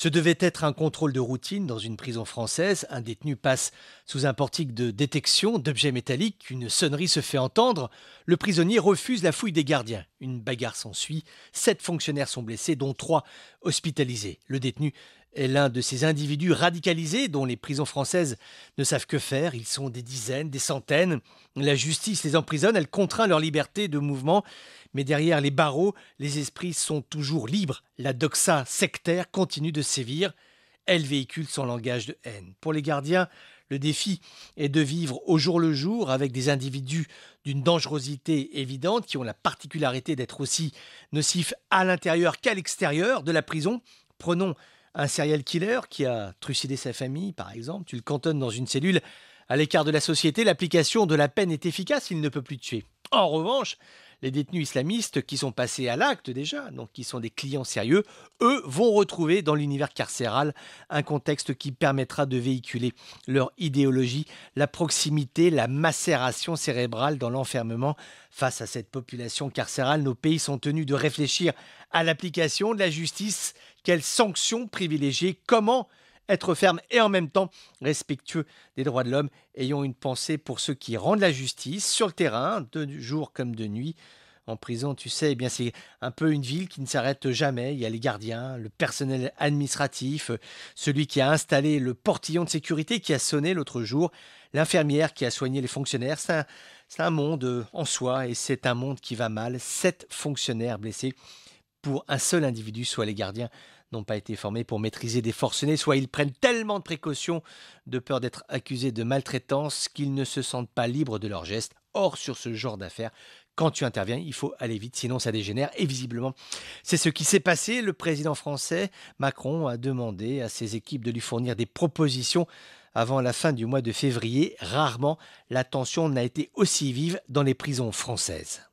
Ce devait être un contrôle de routine dans une prison française. Un détenu passe sous un portique de détection d'objets métalliques. Une sonnerie se fait entendre. Le prisonnier refuse la fouille des gardiens. Une bagarre s'ensuit. 7 fonctionnaires sont blessés, dont 3 hospitalisés. Le détenu est l'un de ces individus radicalisés dont les prisons françaises ne savent que faire. Ils sont des dizaines, des centaines. La justice les emprisonne, elle contraint leur liberté de mouvement. Mais derrière les barreaux, les esprits sont toujours libres. La doxa sectaire continue de sévir. Elle véhicule son langage de haine. Pour les gardiens, le défi est de vivre au jour le jour avec des individus d'une dangerosité évidente qui ont la particularité d'être aussi nocifs à l'intérieur qu'à l'extérieur de la prison. Prenons un serial killer qui a trucidé sa famille, par exemple. Tu le cantonnes dans une cellule à l'écart de la société. L'application de la peine est efficace, il ne peut plus tuer. En revanche, les détenus islamistes qui sont passés à l'acte déjà, donc qui sont des clients sérieux, eux vont retrouver dans l'univers carcéral un contexte qui permettra de véhiculer leur idéologie, la proximité, la macération cérébrale dans l'enfermement. Face à cette population carcérale, nos pays sont tenus de réfléchir à l'application de la justice. Quelles sanctions privilégier? Comment être ferme et en même temps respectueux des droits de l'homme? Ayons une pensée pour ceux qui rendent la justice sur le terrain, de jour comme de nuit. En prison, tu sais, eh bien c'est un peu une ville qui ne s'arrête jamais. Il y a les gardiens, le personnel administratif, celui qui a installé le portillon de sécurité qui a sonné l'autre jour, l'infirmière qui a soigné les fonctionnaires. C'est un monde en soi et c'est un monde qui va mal. 7 fonctionnaires blessés pour un seul individu, soit les gardiens n'ont pas été formés pour maîtriser des forcenés, soit ils prennent tellement de précautions de peur d'être accusés de maltraitance qu'ils ne se sentent pas libres de leurs gestes. Or, sur ce genre d'affaires, quand tu interviens, il faut aller vite, sinon ça dégénère. Et visiblement, c'est ce qui s'est passé. Le président français, Macron, a demandé à ses équipes de lui fournir des propositions avant la fin du mois de février. Rarement, la tension n'a été aussi vive dans les prisons françaises.